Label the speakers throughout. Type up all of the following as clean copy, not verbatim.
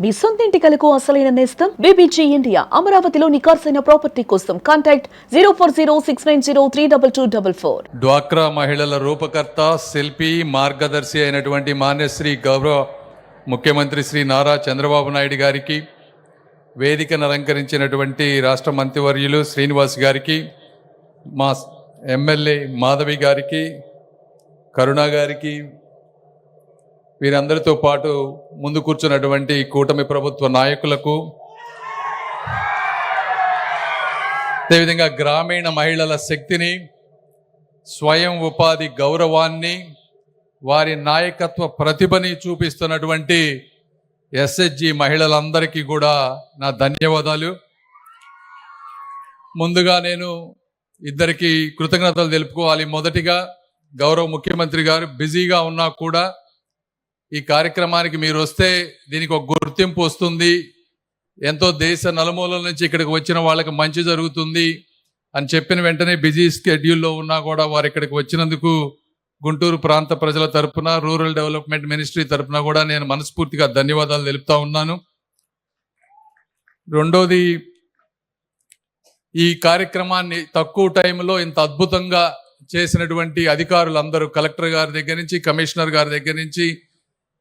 Speaker 1: మీ సొంత ఇంటి కలకు అసలైన నేస్తం బీబీజీ ఇండియా. అమరావతిలో నికార్సైన ప్రాపర్టీ కోసం కాంటాక్ట్ 0406903224.
Speaker 2: డ్వాక్రా మహిళల రూపకర్త, శిల్పి, మార్గదర్శి అయినటువంటి మాన్యశ్రీ గౌరవ ముఖ్యమంత్రి శ్రీ నారా చంద్రబాబు నాయుడు గారికి, వేదికను అలంకరించినటువంటి రాష్ట్ర మంత్రివర్యులు శ్రీనివాస్ గారికి, మా ఎమ్మెల్యే మాధవి గారికి, కరుణ గారికి, వీరందరితో పాటు ముందు కూర్చున్నటువంటి కూటమి ప్రభుత్వ నాయకులకు, అదేవిధంగా గ్రామీణ మహిళల శక్తిని, స్వయం ఉపాధి గౌరవాన్ని, వారి నాయకత్వ ప్రతిభని చూపిస్తున్నటువంటి ఎస్హెచ్జి మహిళలందరికీ కూడా నా ధన్యవాదాలు. ముందుగా నేను ఇద్దరికి కృతజ్ఞతలు తెలుపుకోవాలి. మొదటిగా గౌరవ ముఖ్యమంత్రి గారు బిజీగా ఉన్నా కూడా ఈ కార్యక్రమానికి మీరు వస్తే దీనికి ఒక గుర్తింపు వస్తుంది, ఎంతో దేశ నలుమూలల నుంచి ఇక్కడికి వచ్చిన వాళ్ళకి మంచి జరుగుతుంది అని చెప్పిన వెంటనే బిజీ స్కెడ్యూల్లో ఉన్నా కూడా వారు ఇక్కడికి వచ్చినందుకు గుంటూరు ప్రాంత ప్రజల తరపున, రూరల్ డెవలప్మెంట్ మినిస్ట్రీ తరపున కూడా నేను మనస్ఫూర్తిగా ధన్యవాదాలు తెలుపుతా ఉన్నాను. రెండోది, ఈ కార్యక్రమాన్ని తక్కువ టైంలో ఇంత అద్భుతంగా చేసినటువంటి అధికారులందరూ, కలెక్టర్ గారి దగ్గర నుంచి, కమిషనర్ గారి దగ్గర నుంచి,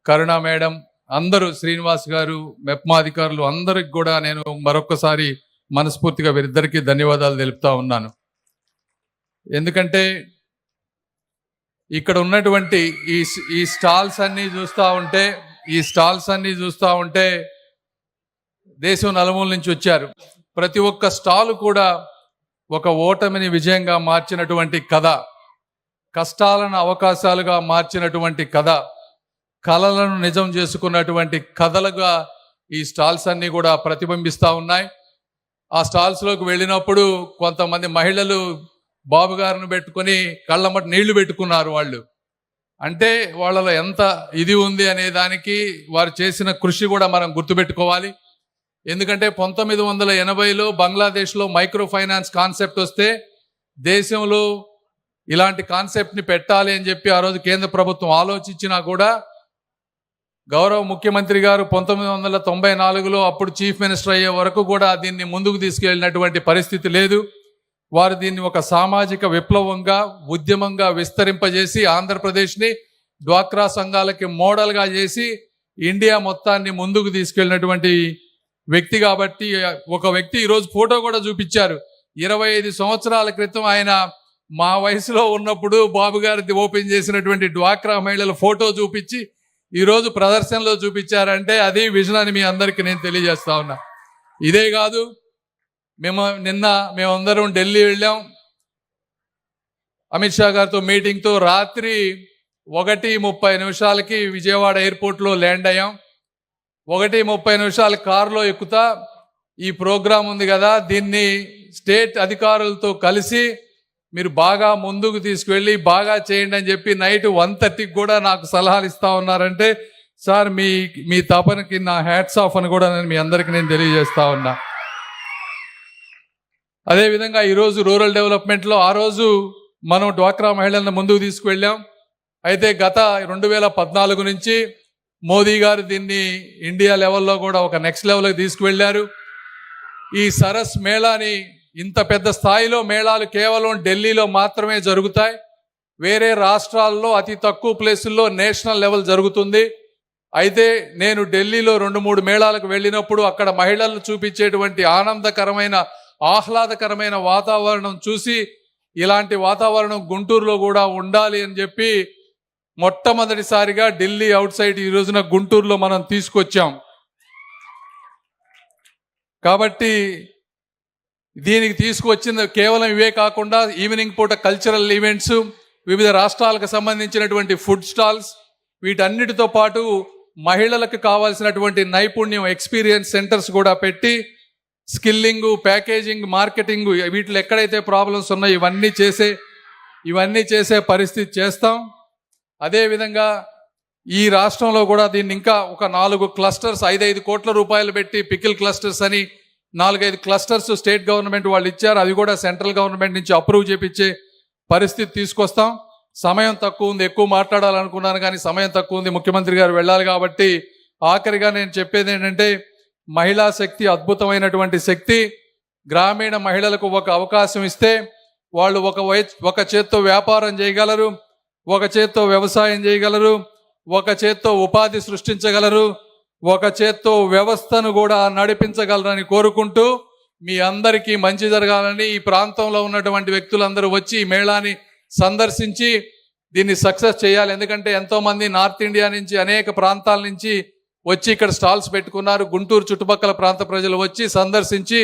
Speaker 2: కరుణ మేడం, అందరూ, శ్రీనివాస్ గారు, మెప్మా అధికారులు అందరికి కూడా నేను మరొకసారి మనస్ఫూర్తిగా వీరిద్దరికీ ధన్యవాదాలు తెలుపుతా ఉన్నాను. ఎందుకంటే ఇక్కడ ఉన్నటువంటి ఈ స్టాల్స్ అన్నీ చూస్తూ ఉంటే దేశం నలుమూల నుంచి వచ్చారు. ప్రతి ఒక్క స్టాల్ కూడా ఒక ఓటమిని విజయంగా మార్చినటువంటి కథ, కష్టాలను అవకాశాలుగా మార్చినటువంటి కథ, కళలను నిజం చేసుకున్నటువంటి కథలుగా ఈ స్టాల్స్ అన్నీ కూడా ప్రతిబింబిస్తూ ఉన్నాయి. ఆ స్టాల్స్లోకి వెళ్ళినప్పుడు కొంతమంది మహిళలు బాబు గారిని పెట్టుకొని కళ్ళమ్మట నీళ్లు పెట్టుకున్నారు. వాళ్ళు అంటే వాళ్ళలో ఎంత ఇది ఉంది అనే దానికి వారు చేసిన కృషి కూడా మనం గుర్తుపెట్టుకోవాలి. ఎందుకంటే 1980లో బంగ్లాదేశ్లో మైక్రో ఫైనాన్స్ కాన్సెప్ట్ వస్తే దేశంలో ఇలాంటి కాన్సెప్ట్ని పెట్టాలి అని చెప్పి ఆ రోజు కేంద్ర ప్రభుత్వం ఆలోచించినా కూడా గౌరవ ముఖ్యమంత్రి గారు 1994లో అప్పుడు చీఫ్ మినిస్టర్ అయ్యే వరకు కూడా దీన్ని ముందుకు తీసుకెళ్ళినటువంటి పరిస్థితి లేదు. వారు దీన్ని ఒక సామాజిక విప్లవంగా, ఉద్యమంగా విస్తరింపజేసి ఆంధ్రప్రదేశ్ని డ్వాక్రా సంఘాలకి మోడల్గా చేసి ఇండియా మొత్తాన్ని ముందుకు తీసుకెళ్ళినటువంటి వ్యక్తి. కాబట్టి ఒక వ్యక్తి ఈరోజు ఫోటో కూడా చూపించారు. 25 సంవత్సరాల క్రితం ఆయన మా వయసులో ఉన్నప్పుడు బాబు గారిది ఓపెన్ చేసినటువంటి డ్వాక్రా మహిళల ఫోటో చూపించి ఈరోజు ప్రదర్శనలో చూపించారంటే అది విజన్ అని మీ అందరికీ నేను తెలియజేస్తా ఉన్నా. ఇదే కాదు, మేమందరం ఢిల్లీ వెళ్ళాం అమిత్ షా గారితో మీటింగ్తో. రాత్రి 1:30 విజయవాడ ఎయిర్పోర్ట్లో ల్యాండ్ అయ్యాం. 1:30 కారులో ఎక్కుతా ఈ ప్రోగ్రాం ఉంది కదా, దీన్ని స్టేట్ అధికారులతో కలిసి మీరు బాగా ముందుకు తీసుకువెళ్ళి బాగా చేయండి అని చెప్పి నైట్ 1:30కి కూడా నాకు సలహాలు ఇస్తా ఉన్నారంటే సార్ మీ తపనకి నా హ్యాట్స్ ఆఫ్ అని కూడా నేను మీ అందరికీ నేను తెలియజేస్తా ఉన్నా. అదేవిధంగా ఈరోజు రూరల్ డెవలప్మెంట్లో ఆ రోజు మనం డ్వాక్రా మహిళలను ముందుకు తీసుకువెళ్ళాం. అయితే గత 2014 నుంచి మోదీ గారు దీన్ని ఇండియా లెవెల్లో కూడా ఒక నెక్స్ట్ లెవెల్కి తీసుకువెళ్ళారు. ఈ సరస్ మేళాని, ఇంత పెద్ద స్థాయిలో మేళాలు కేవలం ఢిల్లీలో మాత్రమే జరుగుతాయి. వేరే రాష్ట్రాల్లో అతి తక్కువ ప్లేసుల్లో నేషనల్ లెవెల్ జరుగుతుంది. అయితే నేను ఢిల్లీలో 2-3 మేళాలకు వెళ్ళినప్పుడు అక్కడ మహిళలు చూపించేటువంటి ఆనందకరమైన, ఆహ్లాదకరమైన వాతావరణం చూసి ఇలాంటి వాతావరణం గుంటూరులో కూడా ఉండాలి అని చెప్పి మొట్టమొదటిసారిగా ఢిల్లీ అవుట్ సైడ్ ఈ రోజున గుంటూరులో మనం తీసుకొచ్చాం. కాబట్టి దీనికి తీసుకువచ్చింది కేవలం ఇవే కాకుండా ఈవినింగ్ పూట కల్చరల్ ఈవెంట్స్, వివిధ రాష్ట్రాలకు సంబంధించినటువంటి ఫుడ్ స్టాల్స్, వీటన్నిటితో పాటు మహిళలకు కావాల్సినటువంటి నైపుణ్యం, ఎక్స్పీరియన్స్ సెంటర్స్ కూడా పెట్టి స్కిల్లింగ్, ప్యాకేజింగ్, మార్కెటింగ్, వీటిలో ఎక్కడైతే ప్రాబ్లమ్స్ ఉన్నాయో ఇవన్నీ చేసే పరిస్థితి చేస్తాం. అదేవిధంగా ఈ రాష్ట్రంలో కూడా దీన్ని ఇంకా ఒక 4 క్లస్టర్స్, 5 కోట్ల రూపాయలు పెట్టి పికిల్ క్లస్టర్స్ అని 4-5 క్లస్టర్స్ స్టేట్ గవర్నమెంట్ వాళ్ళు ఇచ్చారు. అది కూడా సెంట్రల్ గవర్నమెంట్ నుంచి అప్రూవ్ చేపించే పరిస్థితి తీసుకొస్తాం. సమయం తక్కువ ఉంది, ఎక్కువ మాట్లాడాలనుకున్నాను కానీ సమయం తక్కువ ఉంది, ముఖ్యమంత్రి గారు వెళ్ళాలి కాబట్టి ఆఖరిగా నేను చెప్పేది ఏంటంటే మహిళా శక్తి అద్భుతమైనటువంటి శక్తి. గ్రామీణ మహిళలకు ఒక అవకాశం ఇస్తే వాళ్ళు ఒక చేత్తో వ్యాపారం చేయగలరు, ఒక చేత్తో వ్యవసాయం చేయగలరు, ఒక చేత్తో ఉపాధి సృష్టించగలరు, ఒక చేత్తో వ్యవస్థను కూడా నడిపించగలరని కోరుకుంటూ మీ అందరికీ మంచి జరగాలని ఈ ప్రాంతంలో ఉన్నటువంటి వ్యక్తులందరూ వచ్చి ఈ మేళాని సందర్శించి దీన్ని సక్సెస్ చేయాలి. ఎందుకంటే ఎంతోమంది నార్త్ ఇండియా నుంచి అనేక ప్రాంతాల నుంచి వచ్చి ఇక్కడ స్టాల్స్ పెట్టుకున్నారు. గుంటూరు చుట్టుపక్కల ప్రాంత ప్రజలు వచ్చి సందర్శించి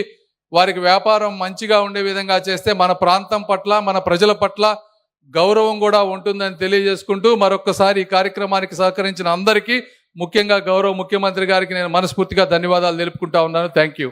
Speaker 2: వారికి వ్యాపారం మంచిగా ఉండే విధంగా చేస్తే మన ప్రాంతం పట్ల మన ప్రజల పట్ల గౌరవం కూడా ఉంటుందని తెలియజేసుకుంటూ మరొక్కసారి ఈ కార్యక్రమానికి సహకరించిన అందరికీ, ముఖ్యంగా గౌరవ ముఖ్యమంత్రి గారికి నేను మనస్ఫూర్తిగా ధన్యవాదాలు తెలుపుకుంటా ఉన్నాను. Thank you.